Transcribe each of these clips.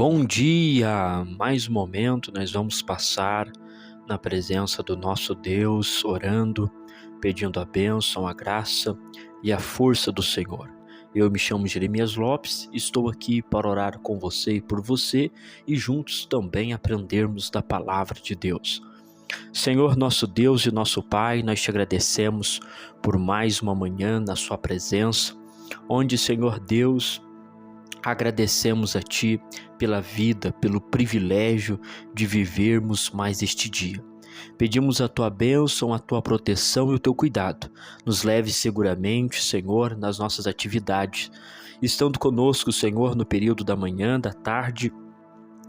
Bom dia! Mais um momento nós vamos passar na presença do nosso Deus, orando, pedindo a bênção, a graça e a força do Senhor. Eu me chamo Jeremias Lopes, estou aqui para orar com você e por você e juntos também aprendermos da palavra de Deus. Senhor, nosso Deus e nosso Pai, nós te agradecemos por mais uma manhã na sua presença, onde, Senhor Deus, agradecemos a Ti pela vida, pelo privilégio de vivermos mais este dia. Pedimos a Tua bênção, a Tua proteção e o Teu cuidado. Nos leve seguramente, Senhor, nas nossas atividades, estando conosco, Senhor, no período da manhã, da tarde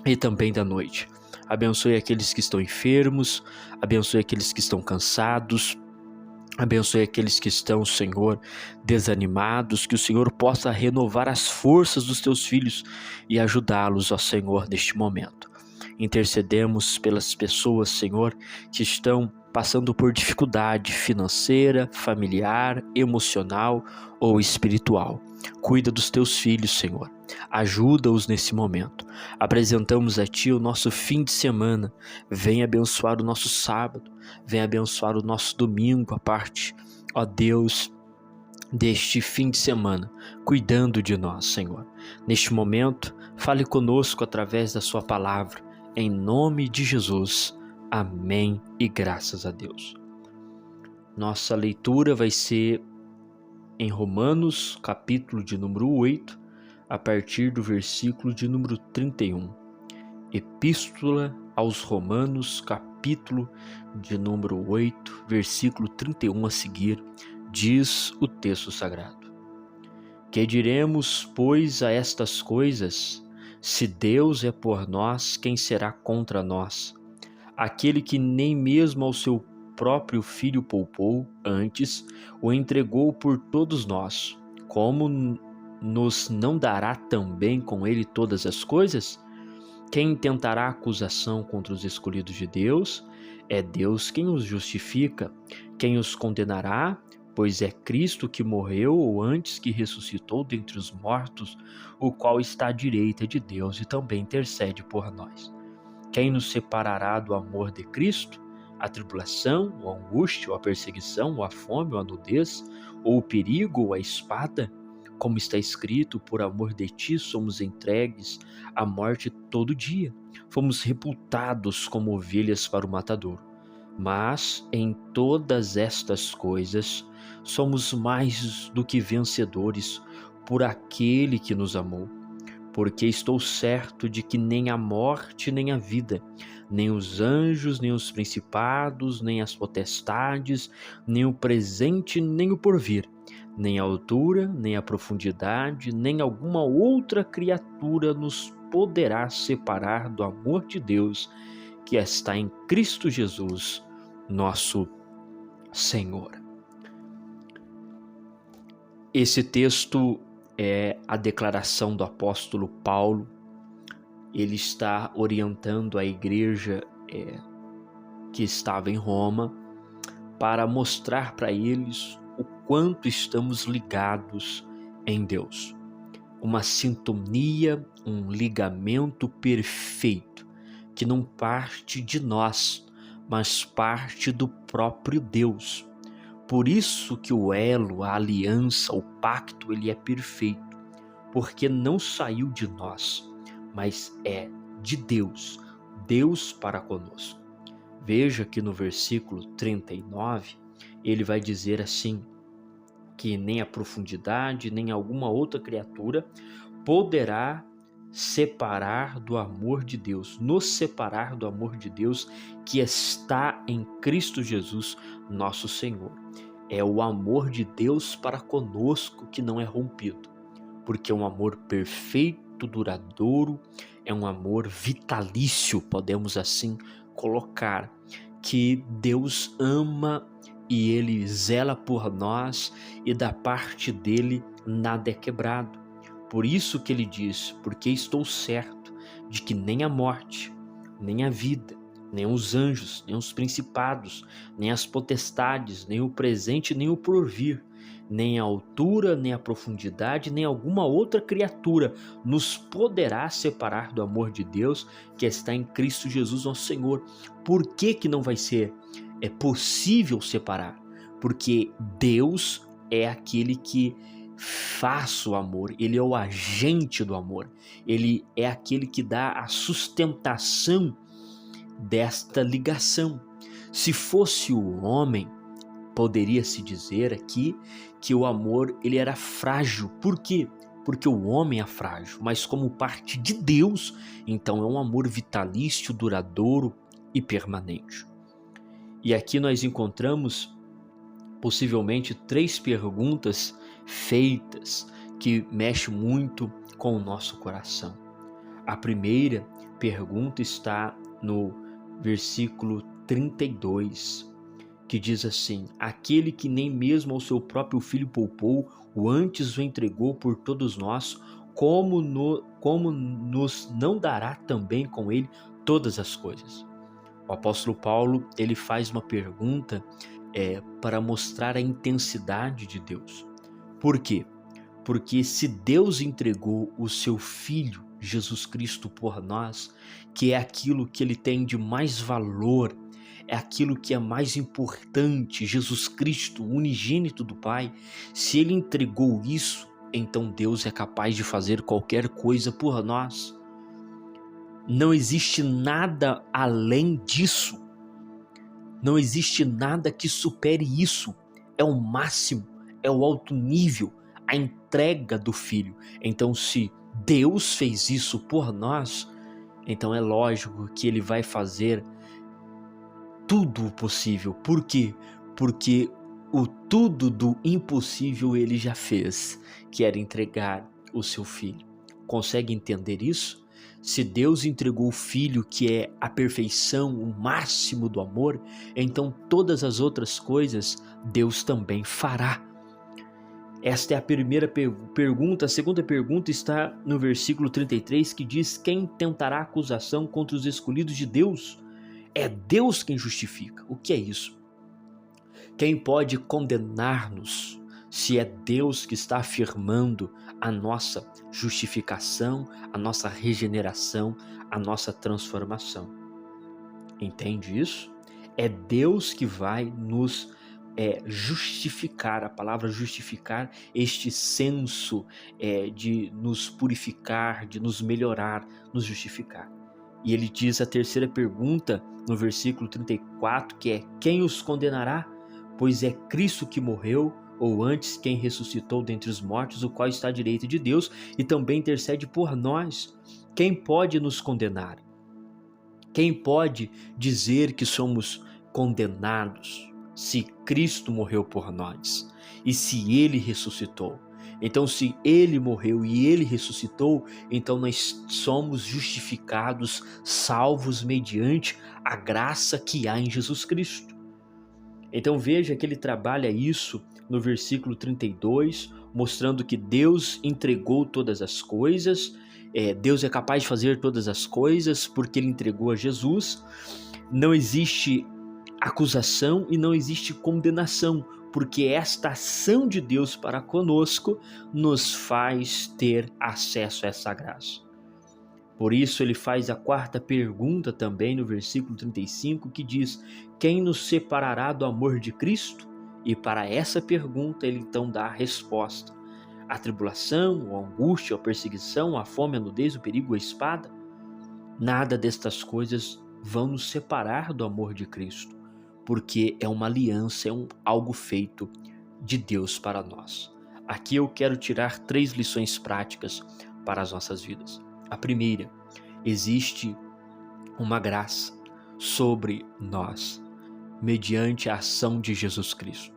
e também da noite. Abençoe aqueles que estão enfermos, abençoe aqueles que estão cansados, abençoe aqueles que estão, Senhor, desanimados, que o Senhor possa renovar as forças dos teus filhos e ajudá-los, ó Senhor, neste momento. Intercedemos pelas pessoas, Senhor, que estão passando por dificuldade financeira, familiar, emocional ou espiritual. Cuida dos teus filhos, Senhor. Ajuda-os nesse momento. Apresentamos a Ti o nosso fim de semana. Vem abençoar o nosso sábado. Vem abençoar o nosso domingo, a parte, ó Deus, deste fim de semana, cuidando de nós, Senhor. Neste momento, fale conosco através da sua palavra. Em nome de Jesus. Amém e graças a Deus. Nossa leitura vai ser em Romanos, capítulo de número 8, a partir do versículo de número 31. Epístola aos Romanos, capítulo de número 8, versículo 31 a seguir, diz o texto sagrado. Que diremos, pois, a estas coisas? Se Deus é por nós, quem será contra nós? Aquele que nem mesmo ao seu próprio filho poupou, antes o entregou por todos nós, como nos não dará também com ele todas as coisas? Quem tentará acusação contra os escolhidos de Deus? É Deus quem os justifica. Quem os condenará? Pois é Cristo que morreu ou antes que ressuscitou dentre os mortos, o qual está à direita de Deus e também intercede por nós. Quem nos separará do amor de Cristo? A tribulação, ou a angústia, ou a perseguição, ou a fome, ou a nudez, ou o perigo, ou a espada? Como está escrito, por amor de ti somos entregues à morte todo dia. Fomos reputados como ovelhas para o matadouro. Mas em todas estas coisas somos mais do que vencedores por aquele que nos amou. Porque estou certo de que nem a morte, nem a vida, nem os anjos, nem os principados, nem as potestades, nem o presente, nem o porvir, nem a altura, nem a profundidade, nem alguma outra criatura nos poderá separar do amor de Deus que está em Cristo Jesus, nosso Senhor. Esse texto é a declaração do apóstolo Paulo. Ele está orientando a igreja que estava em Roma para mostrar para eles o quanto estamos ligados em Deus. Uma sintonia, um ligamento perfeito que não parte de nós, mas parte do próprio Deus. Por isso que o elo, a aliança, o pacto, ele é perfeito, porque não saiu de nós, mas é de Deus, Deus para conosco. Veja que no versículo 39, ele vai dizer assim, que nem a profundidade, nem alguma outra criatura poderá separar do amor de Deus, nos separar do amor de Deus que está em Cristo Jesus, nosso Senhor. É o amor de Deus para conosco que não é rompido, porque é um amor perfeito, duradouro, é um amor vitalício, podemos assim colocar, que Deus ama e Ele zela por nós e da parte dele nada é quebrado. Por isso que ele diz, porque estou certo de que nem a morte, nem a vida, nem os anjos, nem os principados, nem as potestades, nem o presente, nem o porvir, nem a altura, nem a profundidade, nem alguma outra criatura nos poderá separar do amor de Deus que está em Cristo Jesus, nosso Senhor. Por que que não vai ser possível separar? Porque Deus é aquele que faz o amor, ele é o agente do amor, ele é aquele que dá a sustentação desta ligação. Se fosse o homem, poderia-se dizer aqui que o amor ele era frágil. Por quê? Porque o homem é frágil, mas como parte de Deus, então é um amor vitalício, duradouro e permanente. E aqui nós encontramos possivelmente 3 perguntas feitas que mexem muito com o nosso coração. A primeira pergunta está no versículo 32, que diz assim: aquele que nem mesmo ao seu próprio filho poupou, o antes o entregou por todos nós, como nos não dará também com ele todas as coisas? O apóstolo Paulo ele faz uma pergunta para mostrar a intensidade de Deus. Por quê? Porque se Deus entregou o seu Filho, Jesus Cristo, por nós, que é aquilo que ele tem de mais valor, é aquilo que é mais importante, Jesus Cristo, unigênito do Pai, se ele entregou isso, então Deus é capaz de fazer qualquer coisa por nós. Não existe nada além disso. Não existe nada que supere isso. É o máximo, é o alto nível, a entrega do Filho. Então, se Deus fez isso por nós, então é lógico que ele vai fazer tudo o possível. Por quê? Porque o tudo do impossível ele já fez, que era entregar o seu Filho. Consegue entender isso? Se Deus entregou o Filho, que é a perfeição, o máximo do amor, então todas as outras coisas Deus também fará. Esta é a primeira pergunta. A segunda pergunta está no versículo 33, que diz: quem tentará acusação contra os escolhidos de Deus? É Deus quem justifica. O que é isso? Quem pode condenar-nos se é Deus que está afirmando a nossa justificação, a nossa regeneração, a nossa transformação? Entende isso? É Deus que vai nos justificar. A palavra justificar, este senso de nos purificar, de nos melhorar, nos justificar. E ele diz a terceira pergunta no versículo 34, que é: quem os condenará? Pois é Cristo que morreu, ou antes quem ressuscitou dentre os mortos, o qual está à direita de Deus e também intercede por nós. Quem pode nos condenar? Quem pode dizer que somos condenados se Cristo morreu por nós e se ele ressuscitou? Então, se ele morreu e ele ressuscitou, então nós somos justificados, salvos mediante a graça que há em Jesus Cristo. Então veja que ele trabalha isso no versículo 32, mostrando que Deus entregou todas as coisas, Deus é capaz de fazer todas as coisas porque ele entregou a Jesus. Não existe acusação e não existe condenação, porque esta ação de Deus para conosco nos faz ter acesso a essa graça. Por isso ele faz a quarta pergunta também no versículo 35, que diz: quem nos separará do amor de Cristo? E para essa pergunta ele então dá a resposta: a tribulação, a angústia, a perseguição, a fome, a nudez, o perigo, a espada? Nada destas coisas vão nos separar do amor de Cristo, porque é uma aliança, é algo feito de Deus para nós. Aqui eu quero tirar 3 lições práticas para as nossas vidas. A primeira: existe uma graça sobre nós, mediante a ação de Jesus Cristo.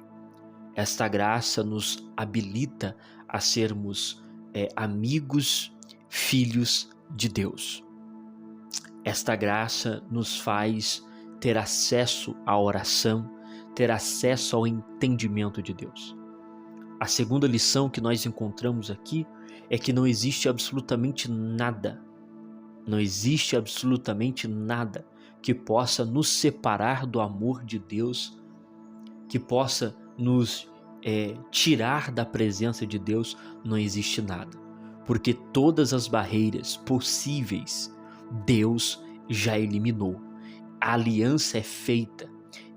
Esta graça nos habilita a sermos amigos, filhos de Deus. Esta graça nos faz ter acesso à oração, ter acesso ao entendimento de Deus. A segunda lição que nós encontramos aqui é que não existe absolutamente nada que possa nos separar do amor de Deus, que possa nos tirar da presença de Deus, não existe nada, porque todas as barreiras possíveis Deus já eliminou. A aliança é feita,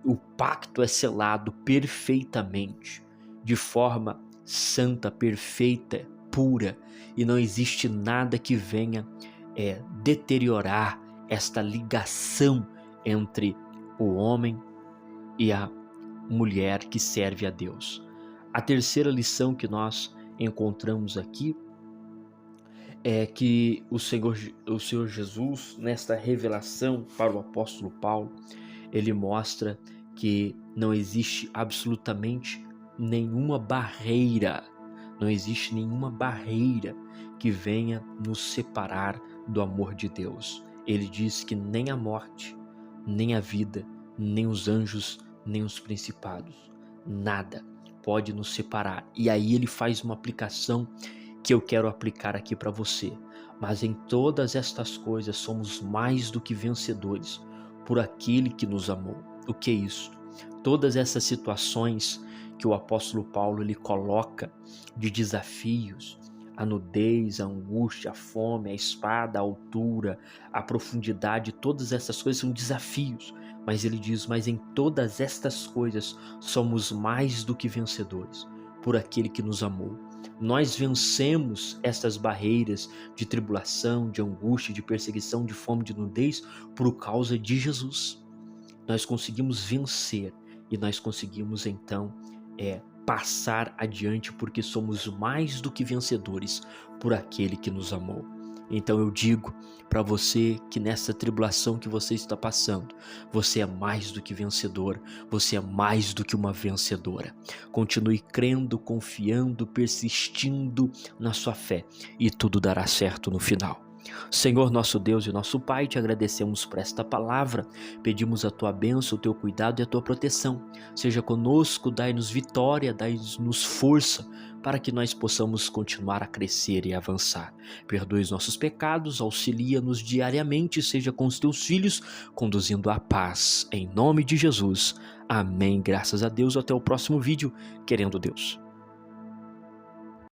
o pacto é selado perfeitamente, de forma santa, perfeita, pura, e não existe nada que venha deteriorar esta ligação entre o homem e a mulher que serve a Deus. A terceira lição que nós encontramos aqui é que o Senhor Jesus, nesta revelação para o apóstolo Paulo, ele mostra que não existe absolutamente nenhuma barreira, não existe nenhuma barreira que venha nos separar do amor de Deus. Ele diz que nem a morte, nem a vida, nem os anjos, nem os principados, nada pode nos separar. E aí ele faz uma aplicação que eu quero aplicar aqui para você. Mas em todas estas coisas somos mais do que vencedores por aquele que nos amou. O que é isso? Todas essas situações que o apóstolo Paulo ele coloca de desafios, a nudez, a angústia, a fome, a espada, a altura, a profundidade, todas essas coisas são desafios. Mas ele diz, mas em todas estas coisas somos mais do que vencedores por aquele que nos amou. Nós vencemos estas barreiras de tribulação, de angústia, de perseguição, de fome, de nudez por causa de Jesus. Nós conseguimos vencer e nós conseguimos então passar adiante porque somos mais do que vencedores por aquele que nos amou. Então eu digo para você que nessa tribulação que você está passando, você é mais do que vencedor, você é mais do que uma vencedora. Continue crendo, confiando, persistindo na sua fé e tudo dará certo no final. Senhor nosso Deus e nosso Pai, te agradecemos por esta palavra, pedimos a tua bênção, o teu cuidado e a tua proteção. Seja conosco, dai-nos vitória, dai-nos força para que nós possamos continuar a crescer e avançar. Perdoe os nossos pecados, auxilia-nos diariamente, seja com os teus filhos, conduzindo a paz. Em nome de Jesus. Amém. Graças a Deus. Até o próximo vídeo, querendo Deus.